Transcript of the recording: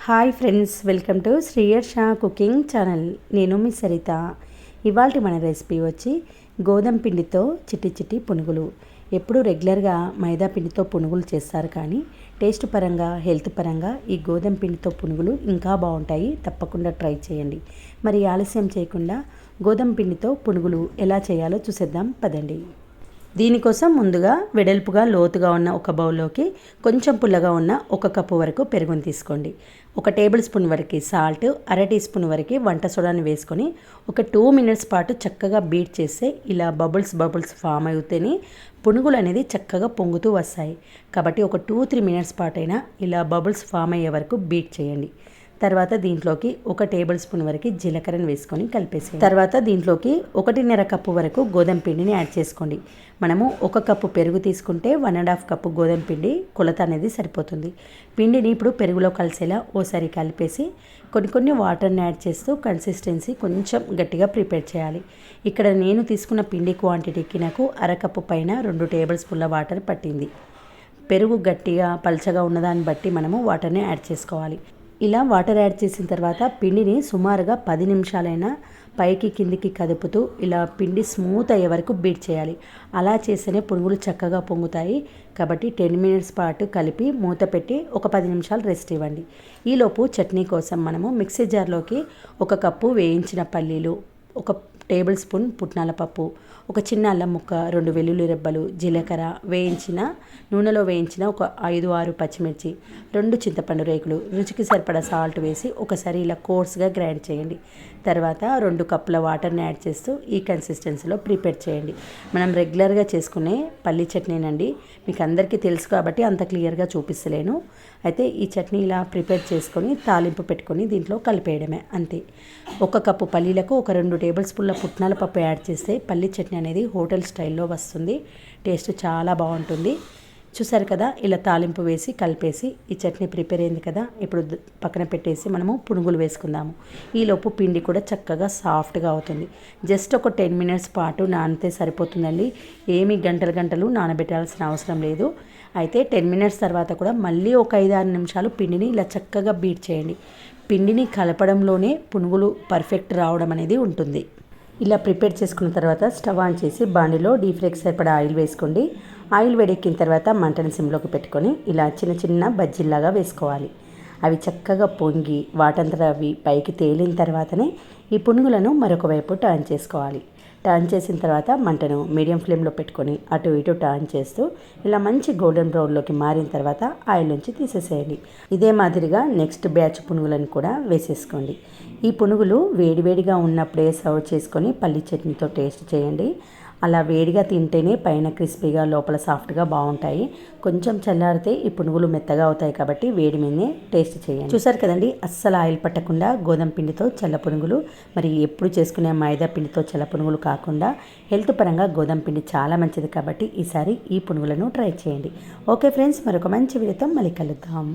Hi friends, welcome to Sriyarsha cooking channel. నేను మీ సరిత. ఇవాళ మన రెసిపీ వచ్చి గోధుమ పిండితో చిట్టి చిట్టి పునుగులు. ఎప్పుడు రెగ్యులర్గా మైదా పిండితో పునుగులు చేస్తారు, కానీ టేస్ట్ పరంగా హెల్త్ పరంగా ఈ గోధుమ పిండితో పునుగులు ఇంకా బాగుంటాయి. తప్పకుండా ట్రై చేయండి. మరి ఆలస్యం చేయకుండా గోధుమ పిండితో పునుగులు ఎలా చేయాలో చూసేద్దాం పదండి. దీనికోసం ముందుగా వెడల్పుగా లోతుగా ఉన్న ఒక బౌల్లోకి కొంచెం పుల్లగా ఉన్న 1 కప్పు వరకు పెరుగుని తీసుకోండి. 1 టేబుల్ స్పూన్ వరకు సాల్ట్, 1/2 టీ స్పూన్ వరకు వంట సోడాని వేసుకొని ఒక 2 మినిట్స్ పాటు చక్కగా బీట్ చేస్తే ఇలా బబుల్స్ ఫామ్ అవుతేనే పునుగులు అనేది చక్కగా పొంగుతూ వస్తాయి. కాబట్టి ఒక 2-3 మినిట్స్ పాటు అయినా ఇలా బబుల్స్ ఫామ్ అయ్యే వరకు బీట్ చేయండి. తర్వాత దీంట్లోకి 1 టేబుల్ స్పూన్ వరకు జీలకర్రను వేసుకొని కలిపేసేయండి. తర్వాత దీంట్లోకి 1.5 కప్పు వరకు గోధుమ పిండిని యాడ్ చేసుకోండి. మనము 1 కప్పు పెరుగు తీసుకుంటే 1.5 కప్పు గోధుమ పిండి కొలత అనేది సరిపోతుంది. పిండిని ఇప్పుడు పెరుగులో కలిసేలా ఓసారి కలిపేసి కొన్ని వాటర్ని యాడ్ చేస్తూ కన్సిస్టెన్సీ కొంచెం గట్టిగా ప్రిపేర్ చేయాలి. ఇక్కడ నేను తీసుకున్న పిండి క్వాంటిటీకి నాకు 1/2 కప్పు పైన 2 టేబుల్ స్పూన్ల వాటర్ పట్టింది. పెరుగు గట్టిగా పల్చగా ఉన్నదాన్ని బట్టి మనము వాటర్ని యాడ్ చేసుకోవాలి. ఇలా వాటర్ యాడ్ చేసిన తర్వాత పిండిని సుమారుగా 10 నిమిషాలైనా పైకి కిందికి కదుపుతూ ఇలా పిండి స్మూత్ అయ్యే వరకు బీట్ చేయాలి. అలా చేస్తేనే పునుగులు చక్కగా పొంగుతాయి. కాబట్టి 10 మినిట్స్ పాటు కలిపి మూత పెట్టి ఒక 10 నిమిషాలు రెస్ట్ ఇవ్వండి. ఈలోపు చట్నీ కోసం మనము మిక్సీ జార్లోకి 1 కప్పు వేయించిన పల్లీలు, 1 టేబుల్ స్పూన్ పుట్నాల పప్పు, 1 చిన్న అల్లం ముక్క, 2 వెల్లుల్లి రెబ్బలు, జీలకర్ర, నూనెలో వేయించిన ఒక 5-6 పచ్చిమిర్చి, 2 చింతపండు రేకులు, రుచికి సరిపడా సాల్ట్ వేసి ఒకసారి ఇలా కోర్స్గా గ్రైండ్ చేయండి. తర్వాత 2 కప్పుల వాటర్ని యాడ్ చేస్తూ ఈ కన్సిస్టెన్సీలో ప్రిపేర్ చేయండి. మనం రెగ్యులర్గా చేసుకునే పల్లీ చట్నీనండి. మీకు అందరికీ తెలుసు కాబట్టి అంత క్లియర్గా చూపిస్తలేను. అయితే ఈ చట్నీ ఇలా ప్రిపేర్ చేసుకొని తాలింపు పెట్టుకొని దీంట్లో కలిపేయడమే, అంతే. 1 కప్పు పల్లీలకు ఒక 2 టేబుల్ స్పూన్ల పుట్నాల పప్పు యాడ్ చేస్తే పల్లీ చట్నీ అనేది హోటల్ స్టైల్లో వస్తుంది. టేస్ట్ చాలా బాగుంటుంది. చూసారు కదా, ఇలా తాలింపు వేసి కలిపేసి ఈ చట్నీ ప్రిపేర్ అయింది కదా. ఇప్పుడు పక్కన పెట్టేసి మనము పునుగులు వేసుకుందాము. ఈలోపు పిండి కూడా చక్కగా సాఫ్ట్గా అవుతుంది. జస్ట్ ఒక 10 మినిట్స్ పాటు నానితే సరిపోతుందండి. ఏమీ గంటలు నానబెట్టాల్సిన అవసరం లేదు. అయితే 10 మినిట్స్ తర్వాత కూడా మళ్ళీ ఒక 5-6 నిమిషాలు పిండిని ఇలా చక్కగా బీట్ చేయండి. పిండిని కలపడంలోనే పునుగులు పర్ఫెక్ట్ రావడం అనేది ఉంటుంది. ఇలా ప్రిపేర్ చేసుకున్న తర్వాత స్టవ్ ఆన్ చేసి బాండిలో డీప్ ఫ్రైకి సరిపడా ఆయిల్ వేసుకోండి. ఆయిల్ వేడెక్కిన తర్వాత మంటని సిమ్లోకి పెట్టుకొని ఇలా చిన్న బజ్జీల్లాగా వేసుకోవాలి. అవి చక్కగా పొంగి వాటంతట అవి పైకి తేలిన తర్వాతనే ఈ పునుగులను మరొక వైపు టర్న్ చేసుకోవాలి. టర్న్ చేసిన తర్వాత మంటను మీడియం ఫ్లేమ్లో పెట్టుకొని అటు ఇటు టర్న్ చేస్తూ ఇలా మంచి గోల్డెన్ బ్రౌన్లోకి మారిన తర్వాత ఆయిల్ నుంచి తీసేసేయండి. ఇదే మాదిరిగా నెక్స్ట్ బ్యాచ్ పునుగులను కూడా వేసేసుకోండి. ఈ పునుగులు వేడివేడిగా ఉన్నప్పుడే సర్వ్ చేసుకొని పల్లి చట్నీతో టేస్ట్ చేయండి. అలా వేడిగా తింటేనే పైన క్రిస్పీగా లోపల సాఫ్ట్గా బాగుంటాయి. కొంచెం చల్లారితే ఈ పునుగులు మెత్తగా అవుతాయి. కాబట్టి వేడి మీదనే టేస్ట్ చేయండి. చూసారు కదండి, అస్సలు ఆయిల్ పట్టకుండా గోధుమ పిండితో చల్ల పునుగులు. మరి ఎప్పుడు చేసుకునే మైదా పిండితో చల్ల పునుగులు కాకుండా హెల్త్ పరంగా గోధుమ పిండి చాలా మంచిది. కాబట్టి ఈసారి ఈ పునుగులను ట్రై చేయండి. ఓకే ఫ్రెండ్స్, మరొక మంచి వీడియోతో మళ్ళీ కలుద్దాం.